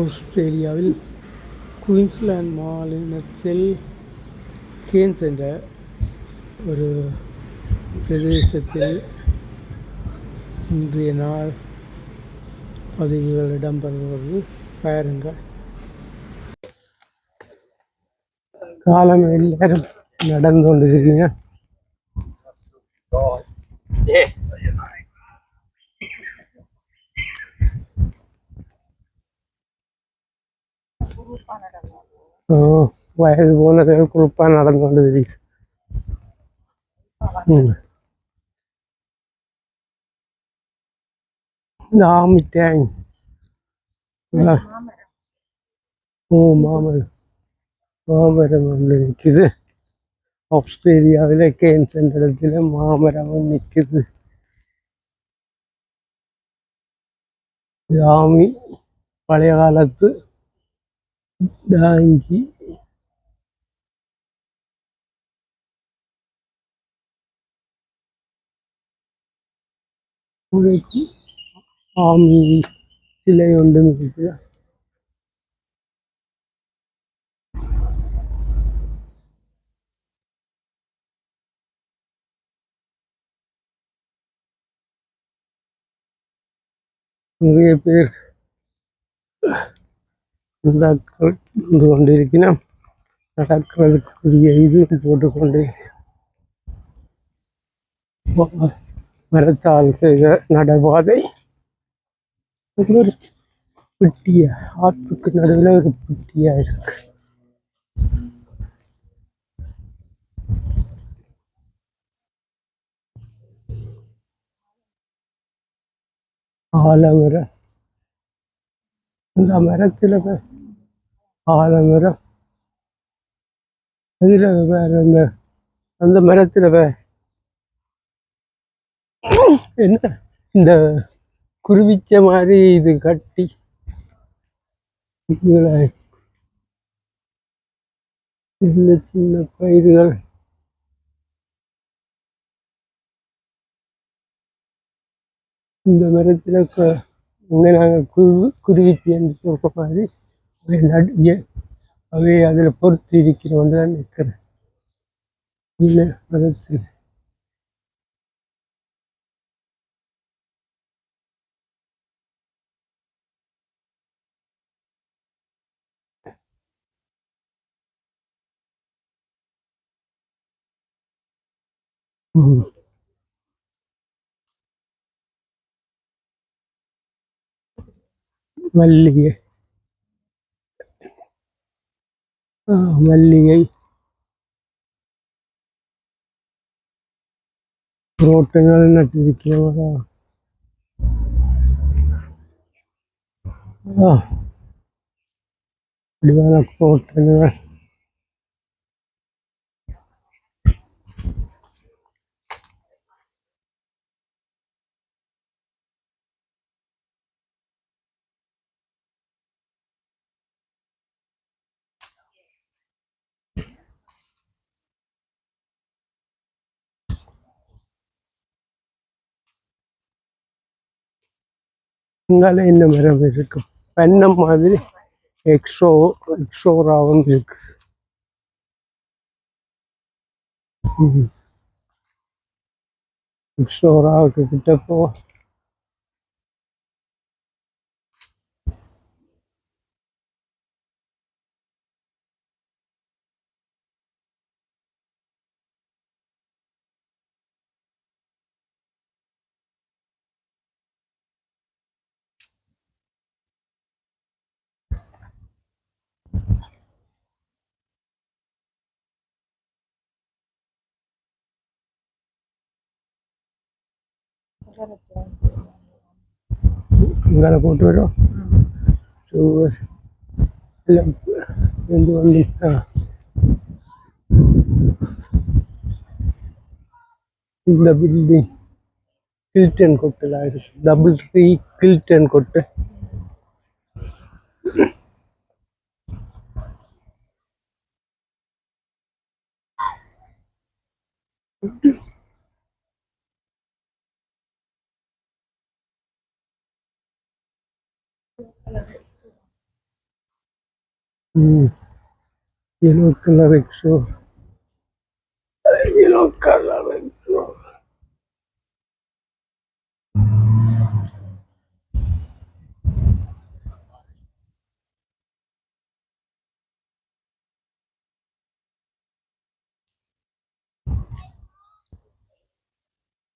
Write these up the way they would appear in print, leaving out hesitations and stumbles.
ஆஸ்திரேலியாவில் குயின்ஸ்லாந்து மாநிலத்தில் கேன்ஸ் என்ற ஒரு பிரதேசத்தில் இன்றைய நாள் பதிவுகள் இடம்பெறுவது பாருங்கள். காலம் எல்லாரும் நடந்து கொண்டிருக்கீங்க. வயது போனவர்கள் குரூப்பா நடந்து கொண்டிருக்கு. இந்த ஆமி டேங் மாமரம் ஒன்று நிற்குது. ஆஸ்திரேலியாவில் கேன்ஸ் என்ற இடத்துல மாமரமும் நிற்குது. ஆமி பழைய காலத்து டாங்கி. ஆமி சிலை ஒன்று இருக்குது. நிறைய பேர் நடந்து கொண்டிருக்கிறோம். நடக்கிறதுக்குரிய இது போட்டுக்கொண்டு மரத்தால் செய்த நடைபாதை. ஒரு பெட்டியா ஆற்றுக்கு நடுவில் ஒரு பெட்டியா இருக்கு. ஆலமரம். இந்த மரத்துல ஆலமரம் இதுல வேற அந்த மரத்துல என்ன இந்த குருவிச்ச மாதிரி இது கட்டி சின்ன சின்ன பயிர்கள். இந்த மரத்துல நாங்கள் குருவிச்சி என்று சொல்ற மாதிரி அவை அதுல பொறுத்து இருக்கிறோம் தான் நிற்கிறேன். இந்த மரத்தில் மல்லிகை தோட்டங்கள் நட்டிருக்கிறோம். வடிவான தோட்டங்கள். இங்கால என்ன மரம் இருக்கு? பென்னம் மாதிரி எக்ஸோராவும் இருக்கு. எக்ஸோராவுக்கு கிட்ட போ. இங்கால போட்டு வரும். இந்த பில்டிங் கில்டன் கொட்டுல இருக்கு. டபுள் 3 கில்டன் கொட்டு. Mm, yellow color exo. Yellow color exo.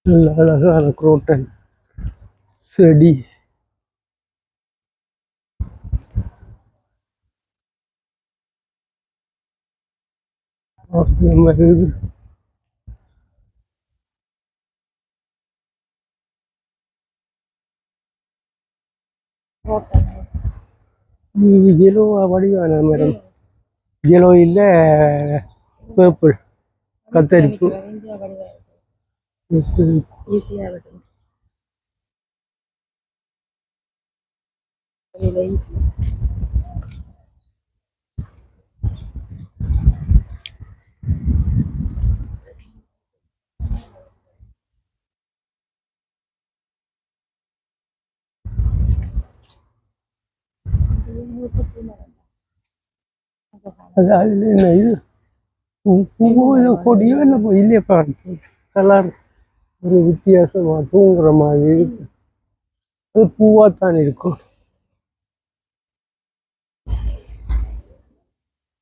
நல்ல அழகான குரோட்டன் செடி. இந்த மாதிரி இருக்குது. yellow வடிவான மரம். yellow இல்ல purple கத்தரிப்பு. அது அதுல என்ன இது பூவோ ஏதோ கொடியோ என்ன இல்லையப்பா கலர் ஒரு வித்தியாசமா தூங்குற மாதிரி இருக்கு. அது பூவாத்தான் இருக்கும்.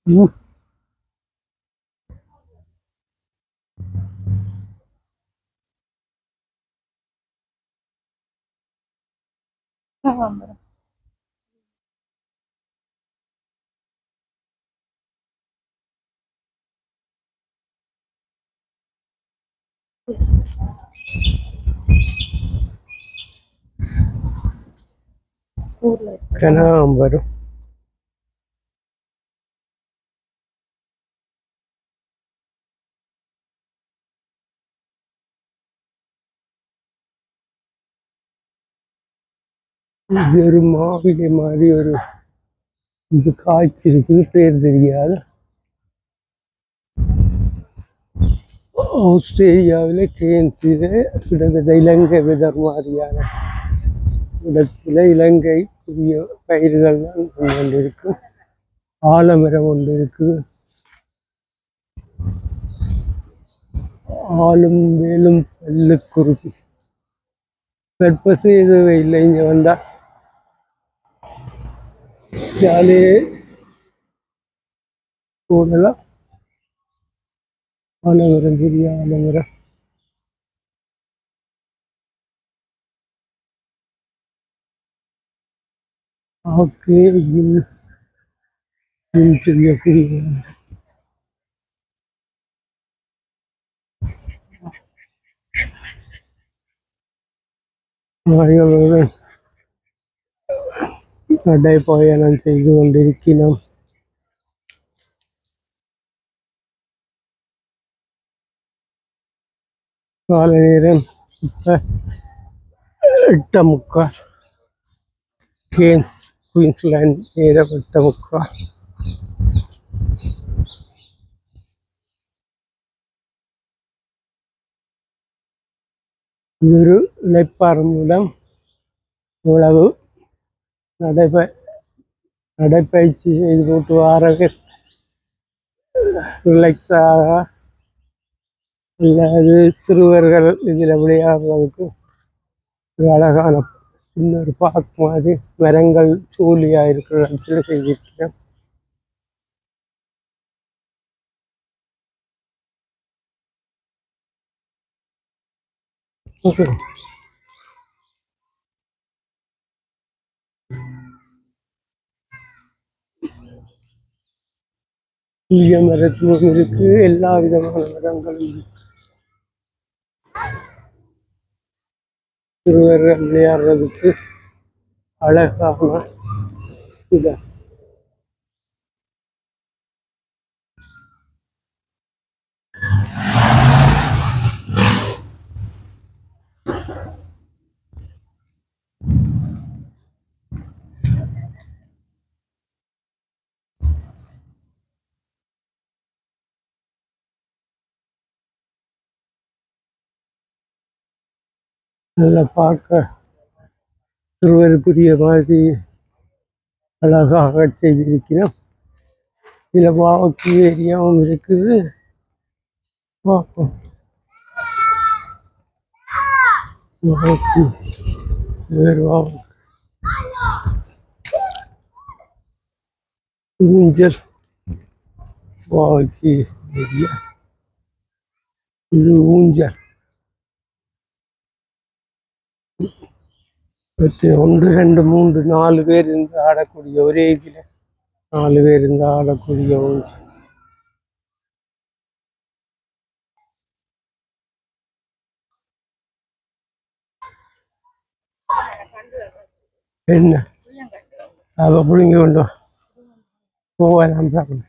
ம், கனகாம்பரம். இது ஒரு மாவிலை மாதிரி ஒரு இது காய்ச்சிருக்கு, பேர் தெரியாது. ஆஸ்திரேலியாவில் கேன்ஸில் கிட்டத்தட்ட இலங்கை விதர் மாதிரியான இடத்துல இலங்கை புதிய பயிர்கள் தான் கொண்டு இருக்கு. ஆலமரம் ஒன்று இருக்கு. ஆளும் வேலும் பல்லு குருவி. பர்பஸ் எதுவும் இல்லை, இங்கே வந்தா ஜாலியே போடலாம். ஆலமரம், பெரிய ஆலமரம். ஆக்கே சிறிய குருவி. மரங்களுடன் நடைபயணம் செய்து கொண்டிருக்கிறோம். காலை நேரம் இப்போ 8:45. கேன்ஸ் குயின்ஸ்லாந்து நேரம் 8:45. இது ஒரு இளைப்பாறும் இடம். உழவு நடைப்பயிற்சி செய்து போட்டு வாரது ரிலாக்ஸாக, அல்லது சிறுவர்கள் இதில் விளையாடுறதுக்கு ஒரு அழகான சின்ன ஒரு பார்க் மாதிரி மரங்கள் சூழியாக இருக்கிற இடத்துல செய்திருக்கிறேன். புளிய மரத்தும் இருக்கு, எல்லா விதமான மரங்களும் இருக்கு. சிறுவர்கள் விளையாடுறதுக்கு அழகான இடம். நல்லா பார்க்க சிறுவருக்குரிய மாதிரி அழகாக செய்திருக்கிறோம். இதுல பாவக்கு ஏரியாவும் இருக்குது. பார்ப்போம். பாவக்கு வேறு பாவக்கு ஊஞ்சல் பாவக்கு ஏரியா. இது ஊஞ்சல். ஒன்று ரெண்டு மூன்று நாலு பேர் இருந்து ஆடக்கூடிய ஒரே இதில் 4 பேர் இருந்து ஆடக்கூடிய ஊஞ்சல். என்ன அதை பிடிங்க கொண்டு போகலாம் சாப்பிட.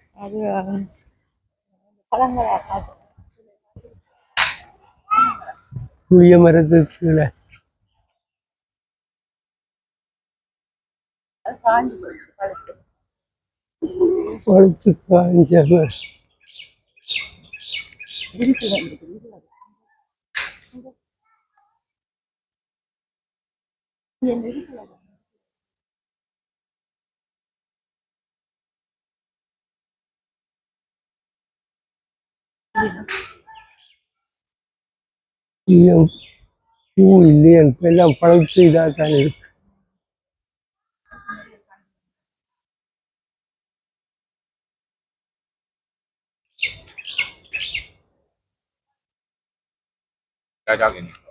புளிய மரத்துக்கு கீழே பழுத்து காய்ஞ்ச பூ இல்லையா எல்லாம் பழுத்து இதாக தான் இருக்கு. Gagarin.